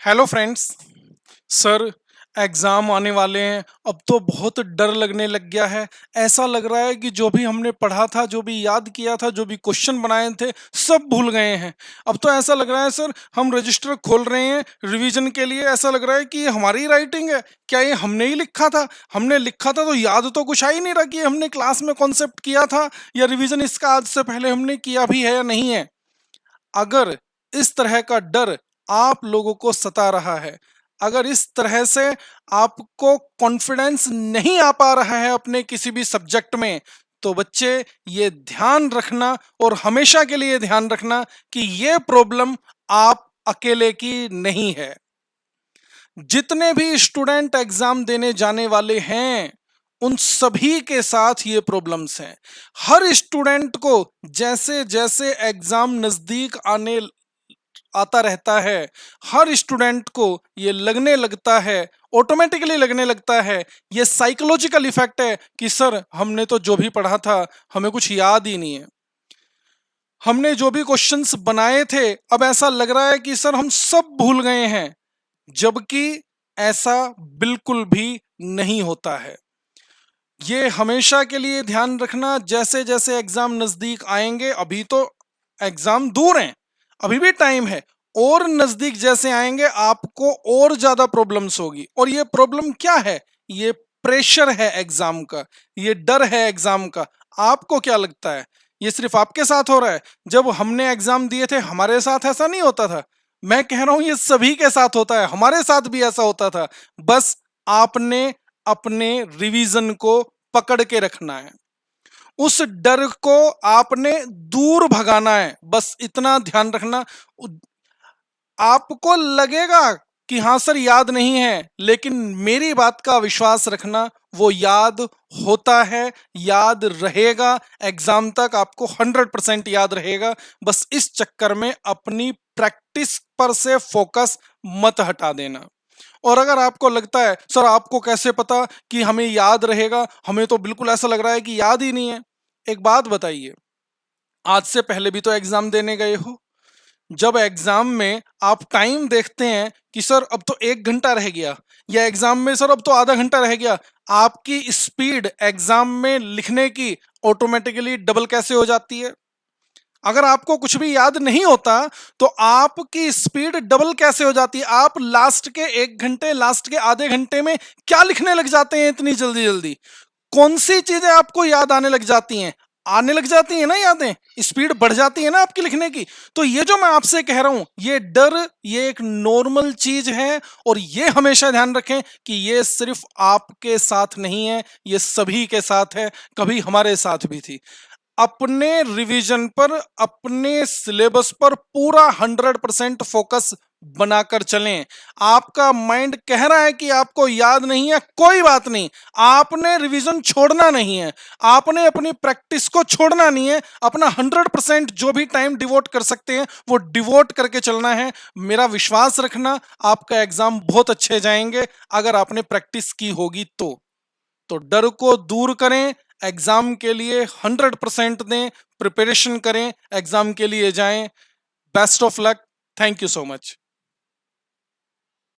Hello friends. Sir, exam आने वाले हैं। अब तो बहुत डर लगने लग गया है। ऐसा लग रहा है कि जो भी हमने पढ़ा था, जो भी याद किया था, जो भी क्वेश्चन बनाए थे, सब भूल गए हैं। अब तो ऐसा लग रहा है सर, हम रजिस्टर खोल रहे हैं रिवीजन के लिए, ऐसा लग रहा है कि ये हमारी राइटिंग है। क्या ये हमने ही लिखा था? हमने लिखा था तो याद तो कुछ आ ही नहीं रहा कि हमने क्लास में कॉन्सेप्ट किया था या रिवीजन इसका आज से पहले हमने किया भी है या नहीं है। अगर इस तरह का डर आप लोगों को सता रहा है, अगर इस तरह से आपको कॉन्फिडेंस नहीं आ पा रहा है अपने किसी भी सब्जेक्ट में, तो बच्चे ये ध्यान रखना और हमेशा के लिए ध्यान रखना कि ये प्रॉब्लम आप अकेले की नहीं है। जितने भी स्टूडेंट एग्जाम देने जाने वाले हैं, उन सभी के साथ ये प्रॉब्लम्स हैं। हर स्टूडेंट को जैसे जैसे एग्जाम नजदीक आने आता रहता है, हर स्टूडेंट को ये लगने लगता है, ऑटोमेटिकली लगने लगता है, ये साइकोलॉजिकल इफेक्ट है कि सर हमने तो जो भी पढ़ा था हमें कुछ याद ही नहीं है। हमने जो भी क्वेश्चंस बनाए थे, अब ऐसा लग रहा है कि सर हम सब भूल गए हैं, जबकि ऐसा बिल्कुल भी नहीं होता है। ये हमेशा के लिए ध्यान रखना, जैसे जैसे एग्जाम नजदीक आएंगे, अभी तो एग्जाम दूर हैं, अभी भी टाइम है, और नजदीक जैसे आएंगे आपको और ज्यादा प्रॉब्लम्स होगी। और ये प्रॉब्लम क्या है? ये प्रेशर है एग्जाम का, ये डर है एग्जाम का। आपको क्या लगता है ये सिर्फ आपके साथ हो रहा है? जब हमने एग्जाम दिए थे हमारे साथ ऐसा नहीं होता था। मैं कह रहा हूं ये सभी के साथ होता है, हमारे साथ भी ऐसा होता था। बस आपने अपने रिवीजन को पकड़ के रखना है, उस डर को आपने दूर भगाना है, बस इतना ध्यान रखना। आपको लगेगा कि हाँ सर याद नहीं है, लेकिन मेरी बात का विश्वास रखना, वो याद होता है, याद रहेगा, एग्जाम तक आपको 100% याद रहेगा। बस इस चक्कर में अपनी प्रैक्टिस पर से फोकस मत हटा देना। और अगर आपको लगता है सर आपको कैसे पता कि हमें याद रहेगा, हमें तो बिल्कुल ऐसा लग रहा है कि याद ही नहीं है, एक बात बताइए, आज से पहले भी तो एग्जाम देने गए हो। जब एग्जाम में आप टाइम देखते हैं कि सर अब तो 1 घंटा रह गया, या एग्जाम में सर अब तो आधा घंटा रह गया, आपकी स्पीड एग्जाम में लिखने की ऑटोमेटिकली डबल कैसे हो जाती है? अगर आपको कुछ भी याद नहीं होता तो आपकी स्पीड डबल कैसे हो जाती है? आप लास्ट के 1 घंटे, लास्ट के आधे घंटे में क्या लिखने लग जाते हैं इतनी जल्दी जल्दी? कौन सी चीजें आपको याद आने लग जाती हैं? आने लग जाती है ना यादें, स्पीड बढ़ जाती है ना आपकी लिखने की। तो ये जो मैं आपसे कह रहा हूं, ये डर, ये एक नॉर्मल चीज है। और ये हमेशा ध्यान रखें कि ये सिर्फ आपके साथ नहीं है, ये सभी के साथ है, कभी हमारे साथ भी थी। अपने रिवीजन पर, अपने सिलेबस पर पूरा 100% फोकस बनाकर चलें। आपका माइंड कह रहा है कि आपको याद नहीं है, कोई बात नहीं, आपने रिवीजन छोड़ना नहीं है, आपने अपनी प्रैक्टिस को छोड़ना नहीं है, अपना 100% जो भी टाइम डिवोट कर सकते हैं वो डिवोट करके चलना है। मेरा विश्वास रखना, आपका एग्जाम बहुत अच्छे जाएंगे अगर आपने प्रैक्टिस की होगी तो डर को दूर करें, एग्जाम के लिए 100% दें, प्रिपरेशन करें, एग्जाम के लिए जाएं। Best of luck. Thank you so much.